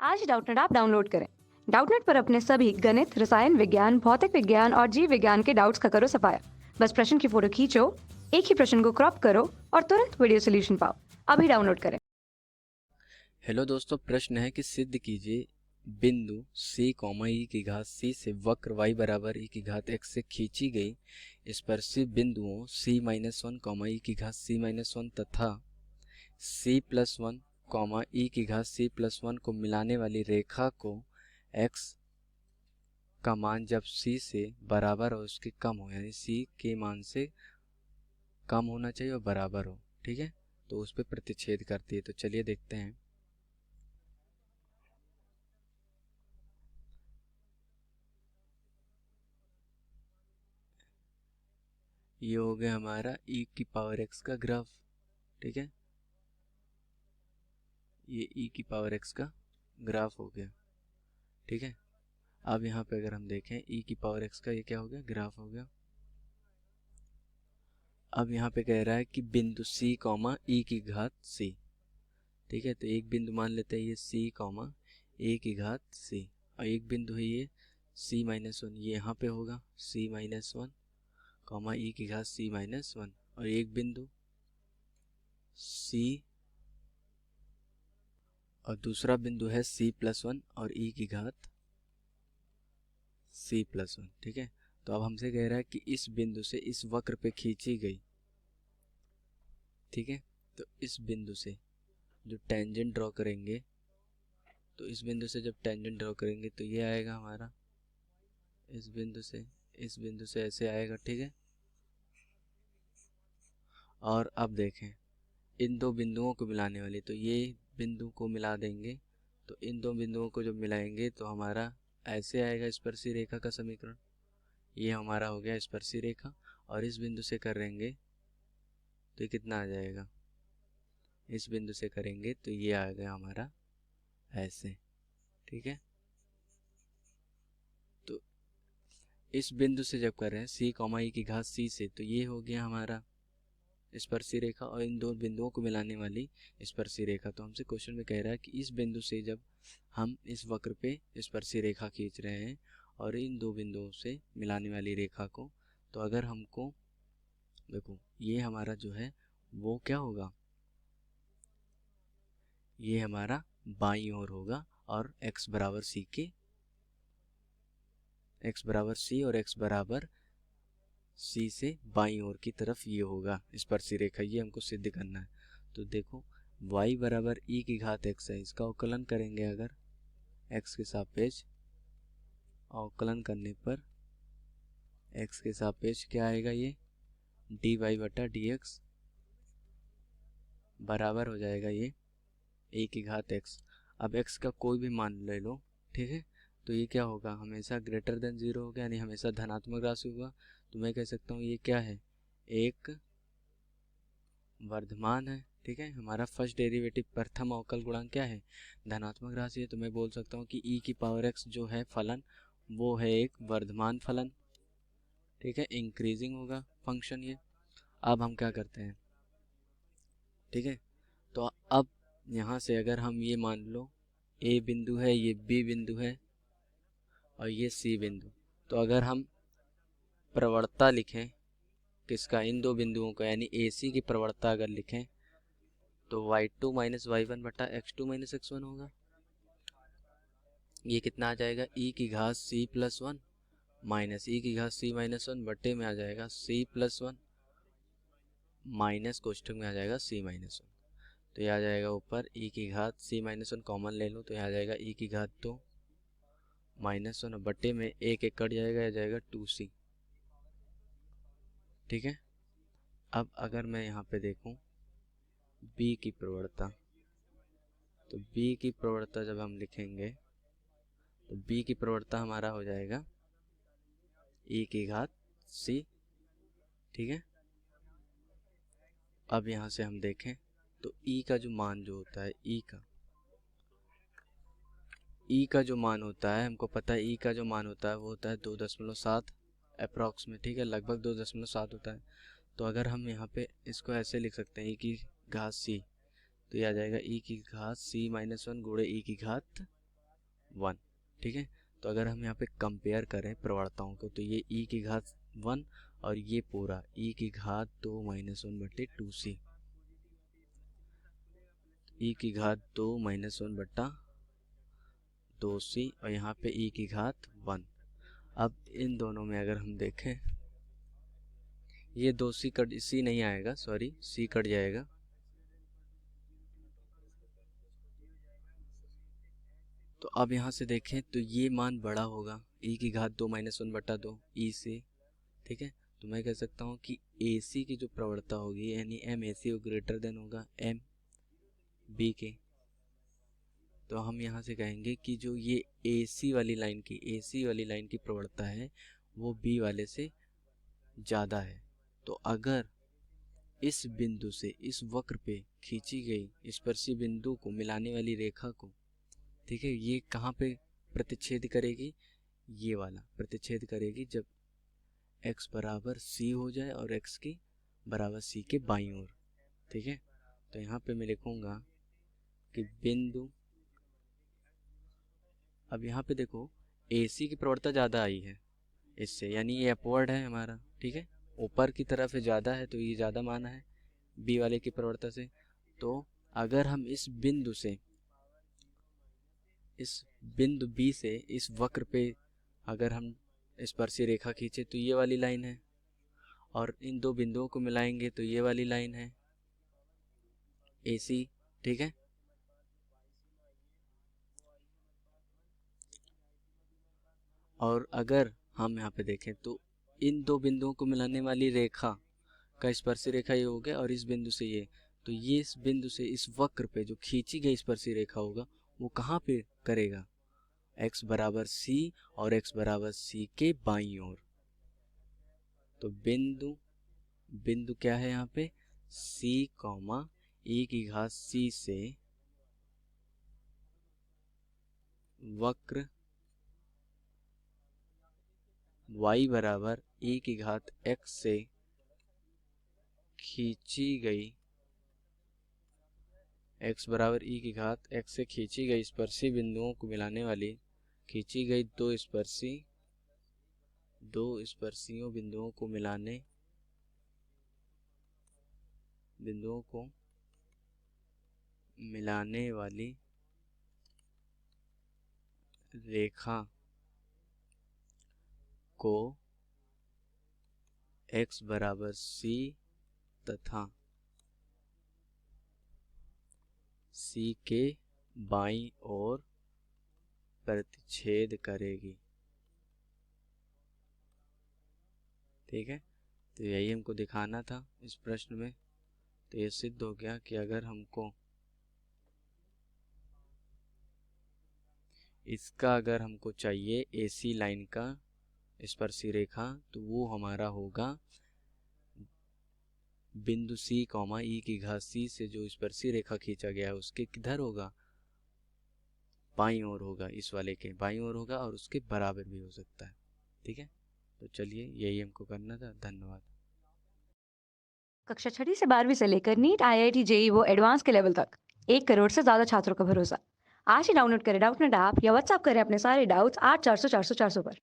आज Doubtnut app download करें। Doubtnut पर अपने सभी गणित, रसायन विज्ञान, भौतिक विज्ञान और जीव विज्ञान के डाउट्स का करो सफाया। बस प्रश्न की फोटो खींचो, एक ही प्रश्न को क्रॉप करो और तुरंत वीडियो सोल्यूशन पाओ। अभी डाउनलोड करें। हेलो दोस्तों, प्रश्न है कि सिद्ध कीजिए बिंदु c कॉमा ई की घात c से वक्र y बराबर e की घात x से खींची गई स्पर्शी बिंदुओं c-1 कॉमा ई की घात c-1 तथा c+1 कॉमा ई की घात c+1 को मिलाने वाली रेखा को x का मान जब c से बराबर और उसके कम हो, यानी c के मान से कम होना चाहिए और बराबर हो, ठीक है, तो उस पर प्रतिच्छेद करती है। तो चलिए देखते हैं। ये हो गया हमारा e की पावर x का ग्राफ, ठीक है, ये e की पावर x का ग्राफ हो गया, ठीक है। अब यहाँ पे अगर हम देखें e की पावर x का ये क्या हो गया, ग्राफ हो गया। अब यहाँ पे कह रहा है कि बिंदु c कॉमा e की घात c, ठीक है, तो एक बिंदु मान लेते हैं ये c कॉमा e की घात c, और एक बिंदु है ये c-1, ये यहाँ पे होगा c-1 कॉमा e की घात c-1, और एक बिंदु c और दूसरा बिंदु है c+1 और e की घात c+1, ठीक है। तो अब हमसे कह रहा है कि इस बिंदु से इस वक्र पे खींची गई, ठीक है, तो इस बिंदु से जो टेंजेंट ड्रॉ करेंगे, तो इस बिंदु से जब टेंजेंट ड्रॉ करेंगे तो ये आएगा हमारा इस बिंदु से ऐसे आएगा, ठीक है। और अब देखें इन दो बिंदुओं को मिलाने वाली, तो ये बिंदु को मिला देंगे, तो इन दो बिंदुओं को जब मिलाएंगे तो हमारा ऐसे आएगा स्पर्शी रेखा का समीकरण। ये हमारा हो गया स्पर्शी रेखा, और इस बिंदु से करेंगे तो ये कितना आ जाएगा, इस बिंदु से करेंगे तो ये आ गया हमारा ऐसे, ठीक है। तो इस बिंदु से जब कर रहे हैं c कॉमा ई की घात c से, तो ये हो गया हमारा स्पर्शी रेखा और इन दो बिंदुओं को मिलाने वाली स्पर्शी रेखा। तो हमसे क्वेश्चन में कह रहा है कि इस बिंदु से जब हम इस वक्र पे स्पर्शी रेखा खींच रहे हैं और इन दो बिंदुओं से मिलाने वाली रेखा को, तो अगर हमको देखो ये हमारा जो है वो क्या होगा, ये हमारा बाईं ओर होगा और x बराबर c के, x बराबर c और x बराबर c से बाईं ओर की तरफ ये होगा स्पर्शी रेखा, ये हमको सिद्ध करना है। तो देखो y बराबर e की घात x है, इसका अवकलन करेंगे अगर x के सापेक्ष, अवकलन करने पर x के सापेक्ष क्या आएगा, ये dy बटा dx बराबर हो जाएगा ये e की घात x। अब x का कोई भी मान ले लो, ठीक है, तो ये क्या होगा, हमेशा ग्रेटर देन 0 होगा, यानी हमेशा धनात्मक राशि होगा। तो मैं कह सकता हूँ ये क्या है, एक वर्धमान है, ठीक है। हमारा फर्स्ट डेरिवेटिव प्रथम अवकल गुणांक क्या है, धनात्मक राशि है, तो मैं बोल सकता हूँ कि e की पावर x जो है फलन वो है एक वर्धमान फलन, ठीक है, इंक्रीजिंग होगा फंक्शन ये। अब हम क्या करते हैं, ठीक है, तो अब यहाँ से अगर हम ये मान लो a बिंदु है, ये b बिंदु है और ये c बिंदु, तो अगर हम प्रवणता लिखें किसका, इन दो बिंदुओं का, यानी AC की प्रवणता अगर लिखें तो y2 माइनस y1 बटा x2 माइनस x1 होगा। ये कितना आ जाएगा, e की घात c+1 माइनस e की घात c-1 बटे में आ जाएगा c+1 माइनस कोष्ठक में आ जाएगा c-1। तो ये आ जाएगा ऊपर e की घात c-1 कॉमन ले लो, तो ये आ जाएगा e की घात 2 -1 बटे में एक एक कट जाएगा, आ जाएगा 2c, ठीक है। अब अगर मैं यहाँ पे देखूँ b की प्रवणता, तो b की प्रवणता जब हम लिखेंगे तो b की प्रवणता हमारा हो जाएगा e की घात c, ठीक है। अब यहाँ से हम देखें तो e का जो मान जो होता है, e का जो मान होता है, हमको पता है e का जो मान होता है वो होता है 2.7 अप्रॉक्स में, ठीक है, लगभग 2.7 होता है। तो अगर हम यहाँ पे इसको ऐसे लिख सकते हैं e की घात c, तो ये आ जाएगा e की घात c-1 गुणे e की घात 1। ठीक है, तो अगर हम यहाँ पे कंपेयर करें प्रवणताओं को तो ये e की घात 1 और ये पूरा e की घात 2 माइनस 1/2c, e की घात 2 माइनस 1/2c और यहाँ पे e की घात 1। अब इन दोनों में अगर हम देखें, ये 2c कट, c नहीं आएगा, सॉरी c कट जाएगा, तो अब यहाँ से देखें तो ये मान बड़ा होगा e की घात 2 माइनस 1/2 e से। ठीक है, तो मैं कह सकता हूँ कि AC की जो प्रवणता होगी यानी M A C greater than होगा एम बी के। तो हम यहाँ से कहेंगे कि जो ये AC वाली लाइन की प्रवणता है वो B वाले से ज़्यादा है। तो अगर इस बिंदु से इस वक्र पे खींची गई स्पर्शी बिंदु को मिलाने वाली रेखा को, ठीक है, ये कहाँ पे प्रतिच्छेद करेगी, ये वाला प्रतिच्छेद करेगी जब x बराबर c हो जाए और x की बराबर c के बाईं ओर। ठीक है, तो यहाँ पे मैं लिखूंगा कि बिंदु, अब यहाँ पे देखो AC की प्रवणता ज़्यादा आई है इससे, यानी ये अपवर्ड है हमारा। ठीक है, ऊपर की तरफ ज़्यादा है तो ये ज़्यादा माना है B वाले की प्रवणता से। तो अगर हम इस बिंदु B से इस वक्र पे अगर हम स्पर्शी रेखा खींचे तो ये वाली लाइन है, और इन दो बिंदुओं को मिलाएंगे तो ये वाली लाइन है AC। ठीक है, और अगर हम यहाँ पे देखें तो इन दो बिंदुओं को मिलाने वाली रेखा का स्पर्शी रेखा ये हो गया, और इस बिंदु से ये, तो ये इस बिंदु से इस वक्र पे जो खींची गई स्पर्शी रेखा होगा वो कहाँ पे करेगा, x बराबर c और x बराबर c के बाईं ओर। तो बिंदु क्या है यहाँ पे, c कॉमा e की घात c से वक्र y बराबर e की घात x से खींची गई, x बराबर e की घात x से खींची गई स्पर्शी बिंदुओं को मिलाने वाली, खींची गई दो स्पर्शियों बिंदुओं को मिलाने वाली रेखा को x बराबर c तथा c के बाईं ओर प्रतिच्छेद करेगी। ठीक है, तो यही हमको दिखाना था इस प्रश्न में। तो ये सिद्ध हो गया कि अगर हमको चाहिए AC लाइन का स्पर्शी रेखा, तो वो हमारा होगा बिंदु C कॉमा E की घात C से जो स्पर्शी रेखा खींचा गया है उसके किधर होगा, बाईं ओर होगा, इस वाले के बाईं ओर होगा, और उसके बराबर भी हो सकता है। ठीक है, तो चलिए यही हमको करना था। धन्यवाद। कक्षा 6वीं से 12वीं से लेकर नीट IIT JEE वो एडवांस के लेवल तक 1 करोड़ से ज़्यादा छात्रों का भरोसा। आज ही डाउनलोड करें डाउटनेट ऐप या व्हाट्सएप करें अपने सारे डाउट्स 8400 400 400 पर।